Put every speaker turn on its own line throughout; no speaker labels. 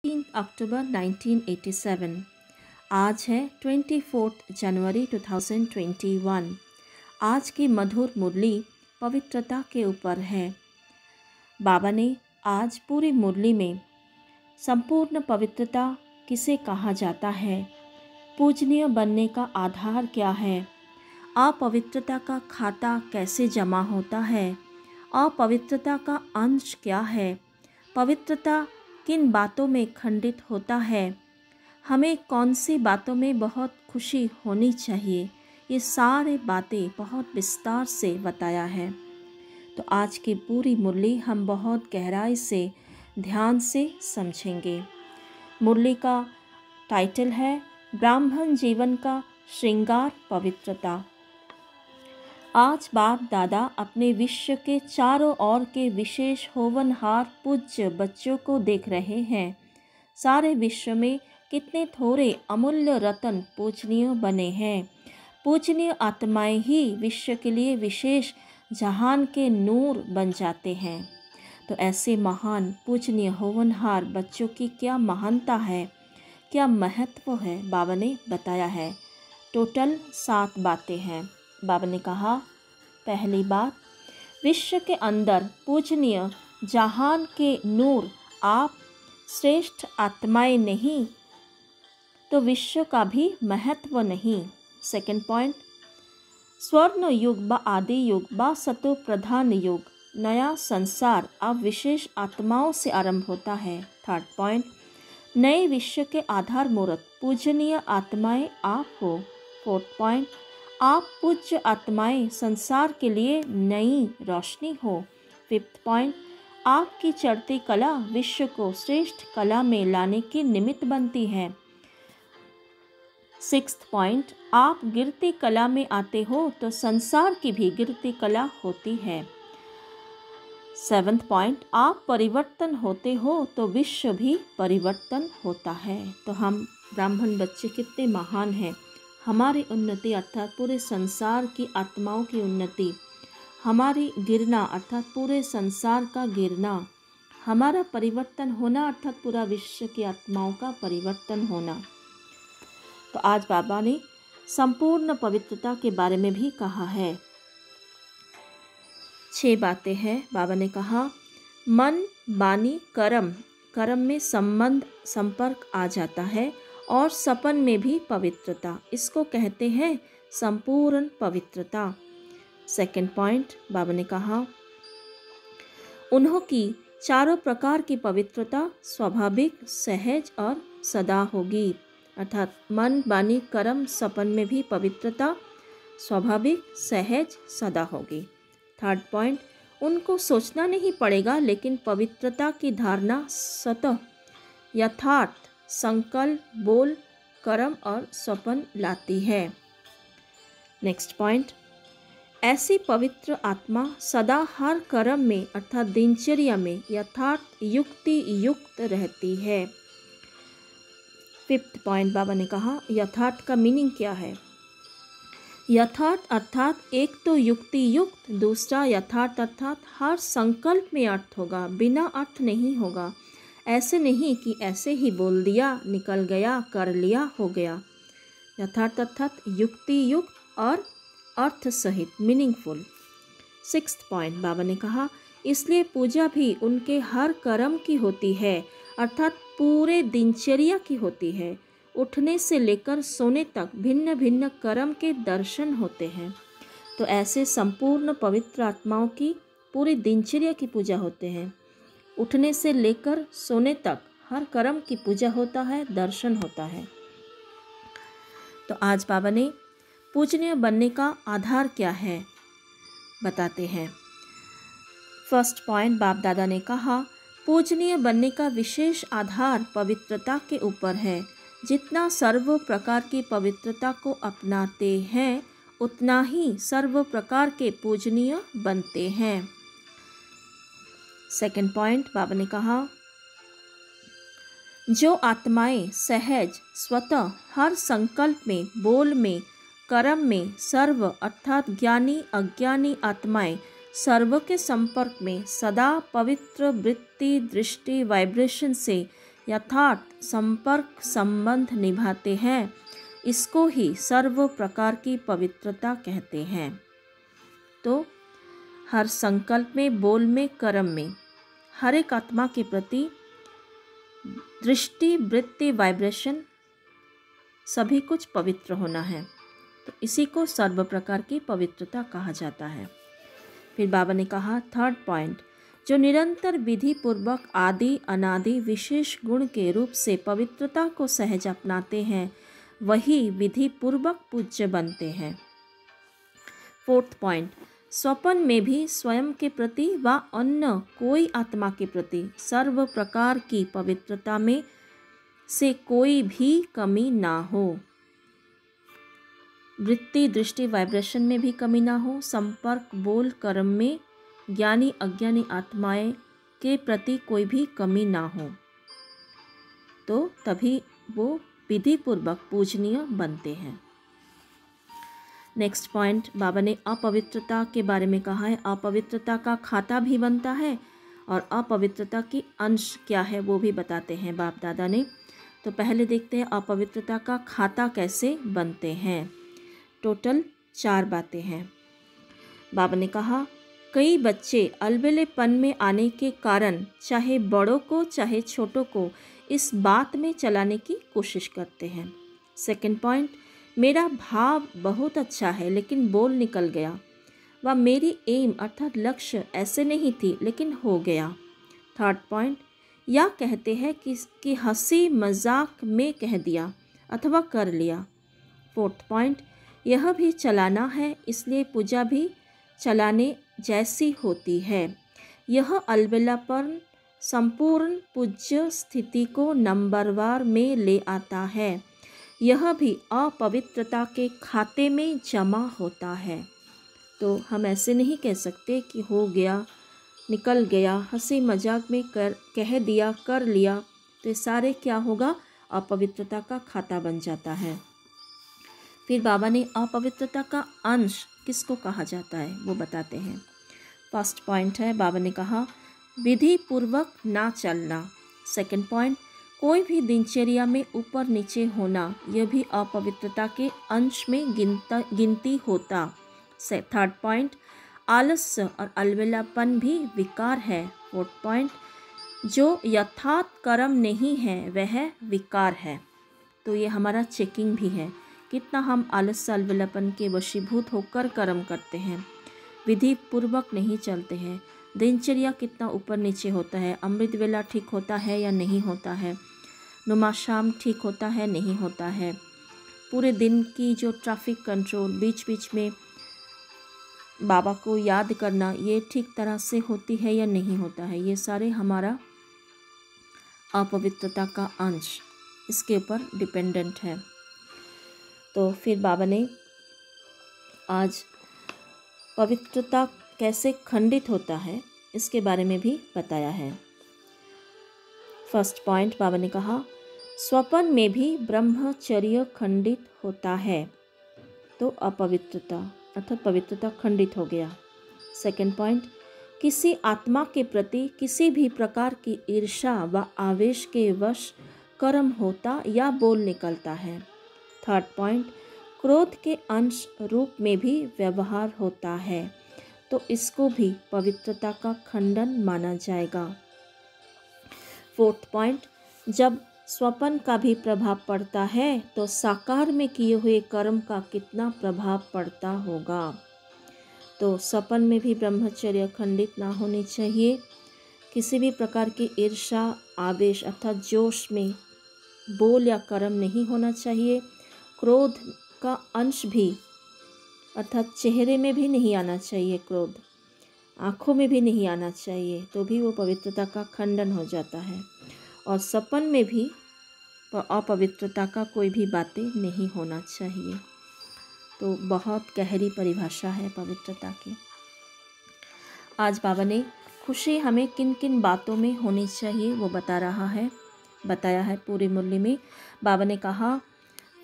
अक्टूबर 1987। आज है 24 जनवरी 2021। आज की मधुर मुरली पवित्रता के ऊपर है। बाबा ने आज पूरी मुरली में संपूर्ण पवित्रता किसे कहा जाता है, पूजनीय बनने का आधार क्या है, अपवित्रता का खाता कैसे जमा होता है, अपवित्रता का अंश क्या है, पवित्रता किन बातों में खंडित होता है, हमें कौन सी बातों में बहुत खुशी होनी चाहिए, ये सारे बातें बहुत विस्तार से बताया है। तो आज की पूरी मुरली हम बहुत गहराई से ध्यान से समझेंगे। मुरली का टाइटल है ब्राह्मण जीवन का श्रृंगार पवित्रता। आज बाप दादा अपने विश्व के चारों ओर के विशेष होवनहार पूज्य बच्चों को देख रहे हैं। सारे विश्व में कितने थोड़े अमूल्य रत्न पूजनीय बने हैं। पूजनीय आत्माएं ही विश्व के लिए विशेष जहान के नूर बन जाते हैं। तो ऐसे महान पूजनीय होवनहार बच्चों की क्या महानता है, क्या महत्व है, बाबा ने बताया है। टोटल 7 बातें हैं। बाबा ने कहा, पहली बात, विश्व के अंदर पूजनीय जहान के नूर आप श्रेष्ठ आत्माएं नहीं तो विश्व का भी महत्व नहीं। सेकंड पॉइंट, स्वर्ण युग व आदि युग व सतो प्रधान युग, नया संसार अब विशेष आत्माओं से आरंभ होता है। थर्ड पॉइंट, नए विश्व के आधार मूर्त पूजनीय आत्माएं आप हो। फोर्थ पॉइंट, आप पूज्य आत्माएं संसार के लिए नई रोशनी हो। फिफ्थ पॉइंट, आपकी चढ़ती कला विश्व को श्रेष्ठ कला में लाने की निमित्त बनती है। सिक्स्थ पॉइंट, आप गिरती कला में आते हो तो संसार की भी गिरती कला होती है। सेवन्थ पॉइंट, आप परिवर्तन होते हो तो विश्व भी परिवर्तन होता है। तो हम ब्राह्मण बच्चे कितने महान हैं। हमारी उन्नति अर्थात पूरे संसार की आत्माओं की उन्नति, हमारी गिरना अर्थात पूरे संसार का गिरना, हमारा परिवर्तन होना अर्थात पूरा विश्व की आत्माओं का परिवर्तन होना। तो आज बाबा ने संपूर्ण पवित्रता के बारे में भी कहा है। 6 बातें हैं। बाबा ने कहा, मन, वाणी, कर्म, कर्म में संबंध संपर्क आ जाता है और सपन में भी पवित्रता, इसको कहते हैं संपूर्ण पवित्रता। सेकंड पॉइंट, बाबा ने कहा, उन्हों की चारों प्रकार की पवित्रता स्वाभाविक, सहज और सदा होगी। अर्थात मन, वाणी, कर्म, सपन में भी पवित्रता स्वाभाविक, सहज, सदा होगी। थर्ड पॉइंट, उनको सोचना नहीं पड़ेगा लेकिन पवित्रता की धारणा स्वतः यथार्थ संकल्प, बोल, कर्म और स्वप्न लाती है। नेक्स्ट पॉइंट, ऐसी पवित्र आत्मा सदा हर कर्म में अर्थात दिनचर्या में यथार्थ युक्ति युक्त रहती है। फिफ्थ पॉइंट, बाबा ने कहा, यथार्थ का मीनिंग क्या है। यथार्थ अर्थात एक तो युक्ति युक्त, दूसरा यथार्थ अर्थात हर संकल्प में अर्थ होगा, बिना अर्थ नहीं होगा। ऐसे नहीं कि ऐसे ही बोल दिया, निकल गया, कर लिया, हो गया। यथार्थ अर्थात युक्ति युक्त और अर्थ सहित, मीनिंगफुल। सिक्स्थ पॉइंट, बाबा ने कहा, इसलिए पूजा भी उनके हर कर्म की होती है अर्थात पूरे दिनचर्या की होती है। उठने से लेकर सोने तक भिन्न भिन्न कर्म के दर्शन होते हैं। तो ऐसे संपूर्ण पवित्र आत्माओं की पूरी दिनचर्या की पूजा होते हैं। उठने से लेकर सोने तक हर कर्म की पूजा होता है, दर्शन होता है। तो आज बाबा ने पूजनीय बनने का आधार क्या है बताते हैं। फर्स्ट पॉइंट, बाप दादा ने कहा, पूजनीय बनने का विशेष आधार पवित्रता के ऊपर है। जितना सर्व प्रकार की पवित्रता को अपनाते हैं उतना ही सर्व प्रकार के पूजनीय बनते हैं। सेकंड पॉइंट, बाबा ने कहा, जो आत्माएं सहज स्वतः हर संकल्प में, बोल में, कर्म में सर्व अर्थात ज्ञानी अज्ञानी आत्माएं सर्व के संपर्क में सदा पवित्र वृत्ति, दृष्टि, वाइब्रेशन से यथार्थ संपर्क संबंध निभाते हैं, इसको ही सर्व प्रकार की पवित्रता कहते हैं। तो हर संकल्प में, बोल में, कर्म में हर एक आत्मा के प्रति दृष्टि, वृत्ति, वाइब्रेशन सभी कुछ पवित्र होना है। तो इसी को सर्व प्रकार की पवित्रता कहा जाता है। फिर बाबा ने कहा थर्ड पॉइंट, जो निरंतर विधि पूर्वक आदि अनादि विशेष गुण के रूप से पवित्रता को सहज अपनाते हैं, वही विधि पूर्वक पूज्य बनते हैं। फोर्थ पॉइंट, स्वपन में भी स्वयं के प्रति व अन्य कोई आत्मा के प्रति सर्व प्रकार की पवित्रता में से कोई भी कमी ना हो। वृत्ति, दृष्टि, वाइब्रेशन में भी कमी ना हो। संपर्क, बोल, कर्म में ज्ञानी अज्ञानी आत्माएं के प्रति कोई भी कमी ना हो, तो तभी वो विधि पूर्वक पूजनीय बनते हैं। नेक्स्ट पॉइंट, बाबा ने अपवित्रता के बारे में कहा है। अपवित्रता का खाता भी बनता है और अपवित्रता की अंश क्या है वो भी बताते हैं बाप दादा ने। तो पहले देखते हैं अपवित्रता का खाता कैसे बनते हैं। टोटल 4 बातें हैं। बाबा ने कहा कई बच्चे अलबेलेपन में आने के कारण चाहे बड़ों को चाहे छोटों को इस बात में चलाने की कोशिश करते हैं। सेकंड पॉइंट, मेरा भाव बहुत अच्छा है लेकिन बोल निकल गया, व मेरी एम अर्थात लक्ष्य ऐसे नहीं थी लेकिन हो गया। थर्ड पॉइंट, या कहते हैं कि हंसी मजाक में कह दिया अथवा कर लिया। फोर्थ पॉइंट, यह भी चलाना है इसलिए पूजा भी चलाने जैसी होती है। यह अलबेलापन संपूर्ण पूज्य स्थिति को नंबरवार में ले आता है। यह भी अपवित्रता के खाते में जमा होता है। तो हम ऐसे नहीं कह सकते कि हो गया, निकल गया, हंसी मजाक में कह दिया, कर लिया, तो ये सारे क्या होगा, अपवित्रता का खाता बन जाता है। फिर बाबा ने अपवित्रता का अंश किसको कहा जाता है वो बताते हैं। फर्स्ट पॉइंट है, बाबा ने कहा विधि पूर्वक ना चलना। सेकंड पॉइंट, कोई भी दिनचर्या में ऊपर नीचे होना, यह भी अपवित्रता के अंश में गिनती होता। थर्ड पॉइंट, आलस्य और अलबेलापन भी विकार है। फोर्थ पॉइंट, जो यथार्थ कर्म नहीं है वह विकार है। तो ये हमारा चेकिंग भी है, कितना हम आलस्य अलबेलापन के वशीभूत होकर कर्म करते हैं, विधि पूर्वक नहीं चलते हैं, दिनचर्या कितना ऊपर नीचे होता है, अमृत वेला ठीक होता है या नहीं होता है, नुमा शाम ठीक होता है नहीं होता है, पूरे दिन की जो ट्रैफिक कंट्रोल, बीच बीच में बाबा को याद करना, ये ठीक तरह से होती है या नहीं होता है, ये सारे हमारा अपवित्रता का अंश इसके ऊपर डिपेंडेंट है। तो फिर बाबा ने आज पवित्रता कैसे खंडित होता है इसके बारे में भी बताया है। फर्स्ट पॉइंट, बाबा ने कहा स्वपन में भी ब्रह्मचर्य खंडित होता है, तो अपवित्रता अर्थात पवित्रता खंडित हो गया। सेकंड पॉइंट, किसी आत्मा के प्रति किसी भी प्रकार की ईर्ष्या व आवेश के वश कर्म होता या बोल निकलता है। थर्ड पॉइंट, क्रोध के अंश रूप में भी व्यवहार होता है, तो इसको भी पवित्रता का खंडन माना जाएगा। फोर्थ पॉइंट, जब स्वपन का भी प्रभाव पड़ता है तो साकार में किए हुए कर्म का कितना प्रभाव पड़ता होगा। तो स्वपन में भी ब्रह्मचर्य खंडित ना होनी चाहिए, किसी भी प्रकार की ईर्ष्या, आवेश अर्थात जोश में बोल या कर्म नहीं होना चाहिए। क्रोध का अंश भी अर्थात चेहरे में भी नहीं आना चाहिए, क्रोध आँखों में भी नहीं आना चाहिए, तो भी वो पवित्रता का खंडन हो जाता है। और सपन में भी अपवित्रता का कोई भी बातें नहीं होना चाहिए। तो बहुत गहरी परिभाषा है पवित्रता की। आज बाबा ने खुशी हमें किन किन बातों में होनी चाहिए वो बताया है पूरी मुरली में। बाबा ने कहा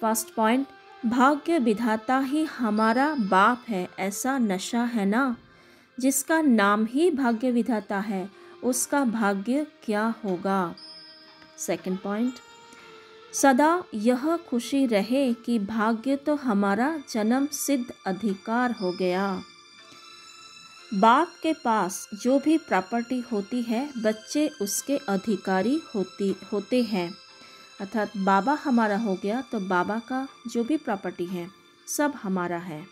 फर्स्ट पॉइंट, भाग्य विधाता ही हमारा बाप है, ऐसा नशा है ना, जिसका नाम ही भाग्य विधाता है उसका भाग्य क्या होगा। सेकंड पॉइंट, सदा यह खुशी रहे कि भाग्य तो हमारा जन्म सिद्ध अधिकार हो गया। बाप के पास जो भी प्रॉपर्टी होती है बच्चे उसके अधिकारी होते हैं, अर्थात बाबा हमारा हो गया तो बाबा का जो भी प्रॉपर्टी है सब हमारा है।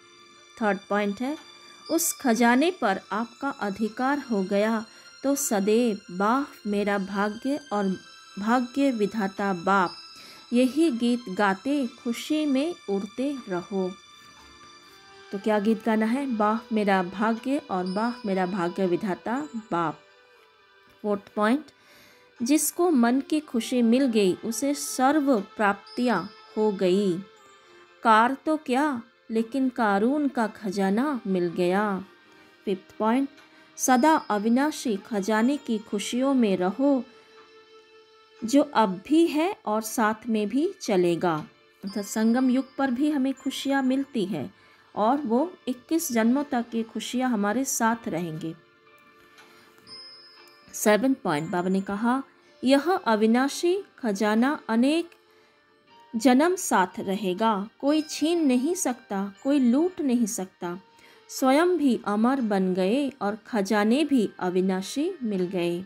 थर्ड पॉइंट है, उस खजाने पर आपका अधिकार हो गया तो सदैव वाह मेरा भाग्य और भाग्य विधाता बाप, यही गीत गाते खुशी में उड़ते रहो। तो क्या गीत गाना है? वाह मेरा भाग्य और वाह मेरा भाग्य विधाता बाप। फोर्थ पॉइंट, जिसको मन की खुशी मिल गई उसे सर्व प्राप्तियाँ हो गई। कार तो क्या, लेकिन कारून का खजाना मिल गया। फिफ्थ पॉइंट, सदा अविनाशी खजाने की खुशियों में रहो जो अब भी है और साथ में भी चलेगा। अर्थात संगम युग पर भी हमें खुशियाँ मिलती है और वो 21 जन्मों तक ये खुशियाँ हमारे साथ रहेंगी। 7 पॉइंट, बाबा ने कहा यह अविनाशी खजाना अनेक जन्म साथ रहेगा, कोई छीन नहीं सकता, कोई लूट नहीं सकता। स्वयं भी अमर बन गए और खजाने भी अविनाशी मिल गए।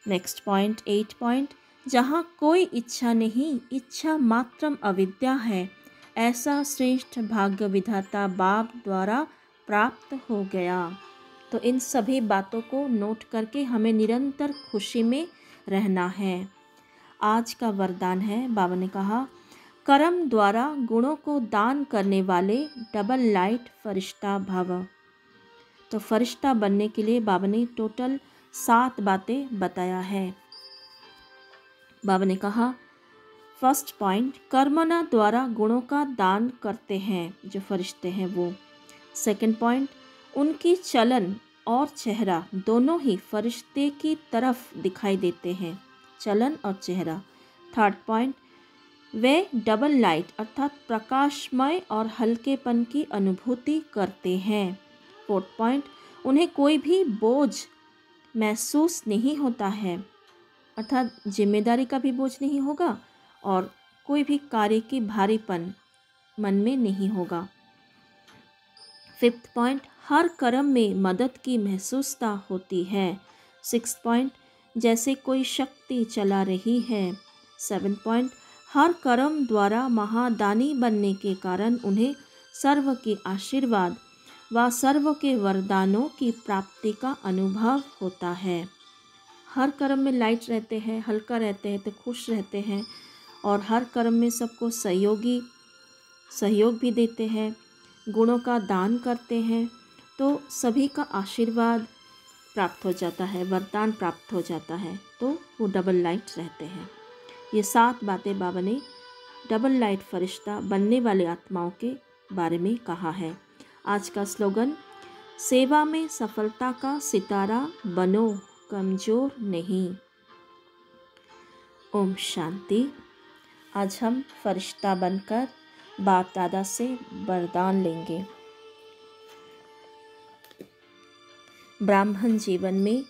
नेक्स्ट पॉइंट 8 पॉइंट, जहाँ कोई इच्छा नहीं, इच्छा मात्रम अविद्या है, ऐसा श्रेष्ठ भाग्य विधाता बाप द्वारा प्राप्त हो गया। तो इन सभी बातों को नोट करके हमें निरंतर खुशी में रहना है। आज का वरदान है, बाबा ने कहा कर्म द्वारा गुणों को दान करने वाले डबल लाइट फरिश्ता भव। तो फरिश्ता बनने के लिए बाबा ने टोटल 7 बातें बताया है। बाबा ने कहा फर्स्ट पॉइंट, कर्मना द्वारा गुणों का दान करते हैं जो फरिश्ते हैं वो। सेकंड पॉइंट, उनकी चलन और चेहरा दोनों ही फरिश्ते की तरफ दिखाई देते हैं, चलन और चेहरा। थर्ड पॉइंट, वे डबल लाइट अर्थात प्रकाशमय और हल्केपन की अनुभूति करते हैं। फोर्थ पॉइंट, उन्हें कोई भी बोझ महसूस नहीं होता है, अर्थात जिम्मेदारी का भी बोझ नहीं होगा और कोई भी कार्य की भारीपन मन में नहीं होगा। फिफ्थ पॉइंट, हर कर्म में मदद की महसूसता होती है। सिक्स्थ पॉइंट, जैसे कोई शक्ति चला रही है। सेवन्थ पॉइंट, हर कर्म द्वारा महादानी बनने के कारण उन्हें सर्व के आशीर्वाद व सर्व के वरदानों की प्राप्ति का अनुभव होता है। हर कर्म में लाइट रहते हैं, हल्का रहते हैं तो खुश रहते हैं और हर कर्म में सबको सहयोग भी देते हैं, गुणों का दान करते हैं तो सभी का आशीर्वाद प्राप्त हो जाता है, वरदान प्राप्त हो जाता है, तो वो डबल लाइट रहते हैं। ये 7 बातें बाबा ने डबल लाइट फरिश्ता बनने वाले आत्माओं के बारे में कहा है। आज का स्लोगन, सेवा में सफलता का सितारा बनो, कमज़ोर नहीं। ओम शांति। आज हम फरिश्ता बनकर बाप दादा से वरदान लेंगे। ब्राह्मण जीवन में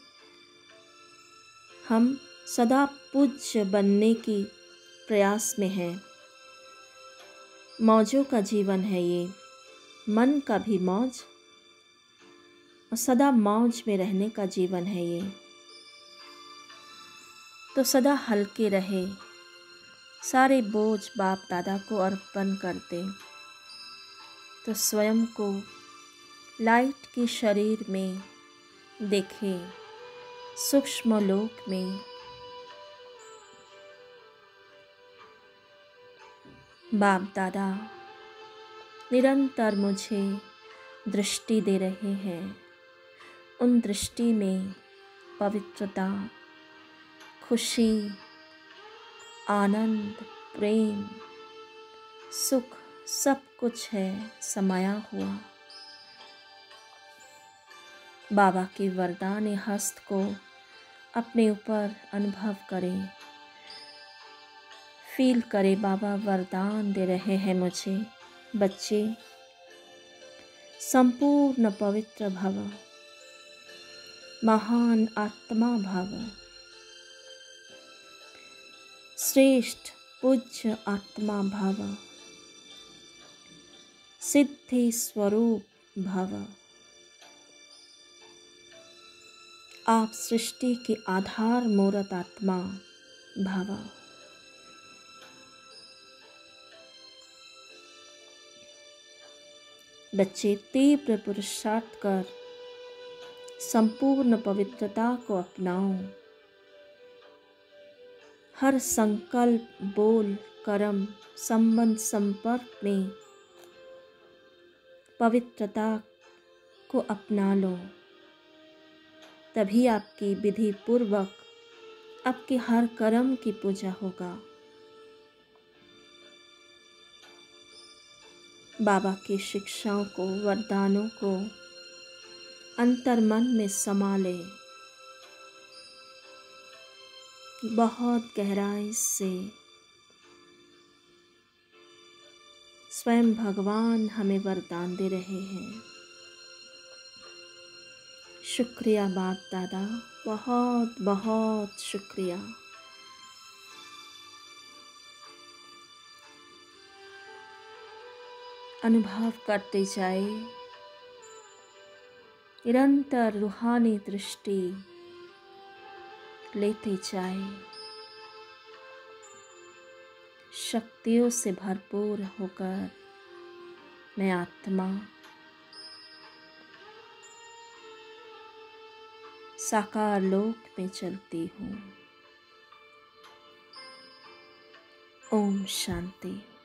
हम सदा पूज्य बनने की प्रयास में हैं। मौजों का जीवन है ये, मन का भी मौज और सदा मौज में रहने का जीवन है ये। तो सदा हल्के रहे, सारे बोझ बाप दादा को अर्पण कर दें तो स्वयं को लाइट के शरीर में देखें, सूक्ष्म लोक में। बाप दादा निरंतर मुझे दृष्टि दे रहे हैं, उन दृष्टि में पवित्रता, खुशी, आनंद, प्रेम, सुख सब कुछ है समाया हुआ। बाबा के वरदान हस्त को अपने ऊपर अनुभव करें, फील करें बाबा वरदान दे रहे हैं मुझे। बच्चे संपूर्ण पवित्र भव, महान आत्मा भव। श्रेष्ठ पूज्य आत्मा भव, सिद्धि स्वरूप भव। आप सृष्टि के आधार मूर्त आत्मा भव। बच्चे तीव्र पुरुषार्थ कर संपूर्ण पवित्रता को अपनाओ। हर संकल्प, बोल, कर्म, संबंध, संपर्क में पवित्रता को अपना लो। तभी आपकी विधि पूर्वक आपके हर कर्म की पूजा होगा। बाबा की शिक्षाओं को, वरदानों को अंतर्मन में समा ले। बहुत गहराई से स्वयं भगवान हमें वरदान दे रहे हैं। शुक्रिया बाप दादा, बहुत बहुत शुक्रिया। अनुभव करते जाए, निरंतर रूहानी दृष्टि लेते जाए, शक्तियों से भरपूर होकर मैं आत्मा साकार लोक में चलती हूँ। ओम शांति।